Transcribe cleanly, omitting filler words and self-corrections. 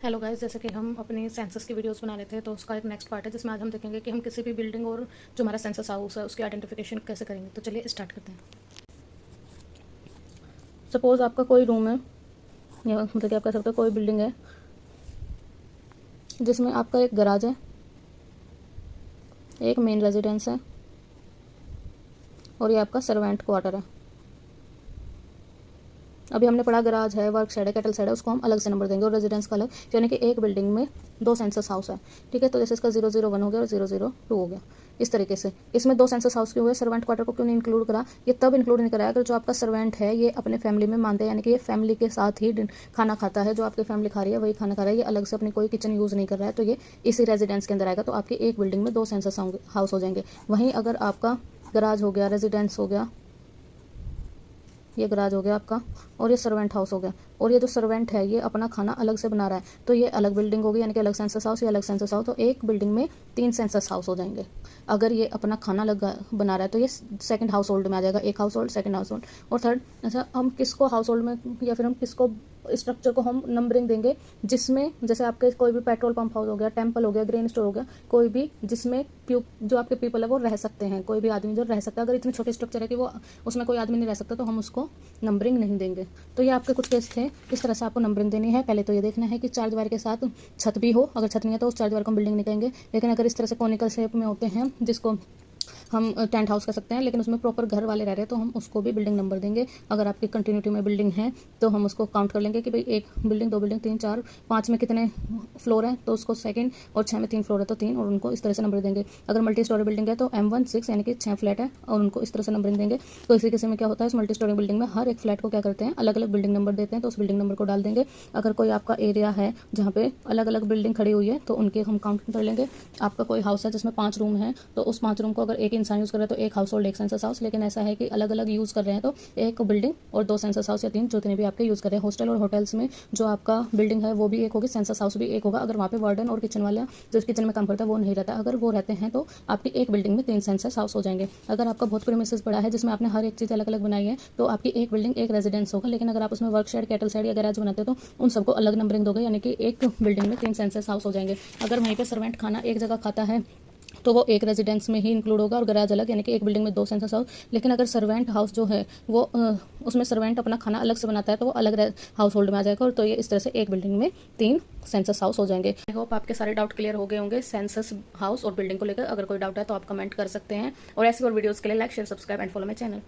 Hello guys, जैसे कि हम अपनी सेंसस की वीडियोस बना रहे थे तो उसका एक नेक्स्ट पार्ट है जिसमें आज हम देखेंगे कि हम किसी भी बिल्डिंग और जो हमारा सेंसस हाउस है उसकी आइडेंटिफिकेशन कैसे करेंगे। तो चलिए स्टार्ट करते हैं। सपोज़ आपका कोई रूम है या मतलब कि आप कह सकते हो कोई बिल्डिंग है जिसमें आपका एक गराज है, एक मेन रेजिडेंस है और ये आपका सर्वेंट क्वार्टर है। अभी हमने पढ़ा गराज है, वर्क शेड है, कैटल शेड है, उसको हम अलग से नंबर देंगे और रेजिडेंस का अलग, यानी कि एक बिल्डिंग में दो सेंसस हाउस है। ठीक है, तो जैसे इसका 001 हो गया और 002 हो गया। इस तरीके से इसमें दो सेंसस हाउस क्यों हुए, सर्वेंट क्वार्टर को क्यों नहीं इंक्लूड करा? ये तब इंक्लूड नहीं कराया अगर जो आपका सर्वेंट है ये अपने फैमिली में मानते हैं, यानी कि ये फैमिली के साथ ही खाना खाता है। जो आपकी फैमिली खा रही है वही खाना खा रहा है, ये अलग से अपनी कोई किचन यूज़ नहीं कर रहा है, तो ये इसी रेजिडेंस के अंदर आएगा। तो आपकी एक बिल्डिंग में दो सेंसस हाउस हो जाएंगे। वहीं अगर आपका गराज हो गया, रेजिडेंस हो गया, ये गराज हो गया आपका और ये सर्वेंट हाउस हो गया, और ये जो सर्वेंट है ये अपना खाना अलग से बना रहा है, तो ये अलग बिल्डिंग होगी, यानी कि अलग सेंसस हाउस, ये अलग सेंसस हाउस। तो एक बिल्डिंग में तीन सेंसस हाउस हो जाएंगे। अगर ये अपना खाना बना रहा है तो ये सेकंड हाउस होल्ड में आ जाएगा, एक house hold, second house hold और थर्ड। अच्छा, हम किसको हाउस होल्ड में या फिर हम किसको स्ट्रक्चर को हम नंबरिंग देंगे जिसमें जैसे आपके कोई भी पेट्रोल पंप हाउस हो गया, टेम्पल हो गया, ग्रेन स्टोर हो गया, कोई भी जिसमें जो आपके पीपल है वो रह सकते हैं, कोई भी आदमी जो रह सकता है। अगर इतने छोटे स्ट्रक्चर है कि वो उसमें कोई आदमी नहीं रह सकता तो हम उसको नंबरिंग नहीं देंगे। तो ये आपके कुछ केस थे, इस तरह से आपको नंबरिंग देनी है। पहले तो ये देखना है कि चार दीवार के साथ छत भी हो, अगर छत नहीं है तो उस चार दीवार को हम बिल्डिंग नहीं कहेंगे। लेकिन अगर इस तरह से कॉनिकल शेप में होते हैं जिसको हम टेंट हाउस कह सकते हैं, लेकिन उसमें प्रॉपर घर वाले रह रहे हैं तो हम उसको भी बिल्डिंग नंबर देंगे। अगर आपकी कंटिन्यूटी में बिल्डिंग है तो हम उसको काउंट कर लेंगे कि भाई एक बिल्डिंग, दो बिल्डिंग, तीन, चार, पाँच में कितने फ्लोर है तो उसको सेकंड, और छः में तीन फ्लोर है तो तीन, और उनको इस तरह से नंबर देंगे। अगर मल्टी स्टोरी बिल्डिंग है तो M16 यानी कि 6 फ्लैट है और उनको इस तरह से नंबरिंग देंगे। तो इसी किसी में क्या होता है, इस मल्टी स्टोरी बिल्डिंग में हर एक फ्लैट को क्या करते हैं, अलग अलग बिल्डिंग नंबर देते हैं, तो उस बिल्डिंग नंबर को डाल देंगे। अगर कोई आपका एरिया है जहाँ पे अलग अलग बिल्डिंग खड़ी हुई है तो उनके हम काउंट कर लेंगे। आपका कोई हाउस है जिसमें 5 रूम है तो उस 5 रूम को अगर एक इंसान यूज़ कर रहा है तो एक हाउस होल्ड, एक सेंसस हाउस। लेकिन ऐसा है कि अलग अलग यूज़ कर रहे हैं तो एक बिल्डिंग और दो सेंसस हाउस या तीन, जितने भी आपके यूज़ कर रहे हैं। हॉस्टल और होटल्स में जो आपका बिल्डिंग है वो भी एक होगी, सेंसस हाउस भी एक होगा। अगर वहाँ पे वार्डन और किचन वाला जो किचन में काम करता है वो नहीं रहता, अगर वो रहते हैं तो आपकी एक बिल्डिंग में 3 सेंसस हाउस हो जाएंगे। अगर आपका बहुत प्रीमिसेस बड़ा है जिसमें आपने हर एक चीज़ अलग अलग बनाई है तो आपकी एक बिल्डिंग एक रेजिडेंस होगा। लेकिन अगर आप उसमें वर्क शेड, कैटल शेड या गैराज बनाते हो तो उन सबको अलग नंबरिंग दोगे, यानी कि एक बिल्डिंग में 3 सेंसस हाउस हो जाएंगे। अगर वहीं पर सर्वेंट खाना एक जगह खाता है तो वो एक रेजिडेंस में ही इंक्लूड होगा और गैराज अलग, यानी कि एक बिल्डिंग में दो सेंसस हाउस। लेकिन अगर सर्वेंट हाउस जो है वो उसमें सर्वेंट अपना खाना अलग से बनाता है तो वो अलग हाउस होल्ड में आ जाएगा, और तो ये इस तरह से एक बिल्डिंग में 3 सेंसस हाउस हो जाएंगे। आई होप आपके सारे डाउट क्लियर हो गए होंगे सेंसस हाउस और बिल्डिंग को लेकर। अगर कोई डाउट है तो आप कमेंट कर सकते हैं, और ऐसी और वीडियोज़ के लिए like, share, subscribe and follow my channel.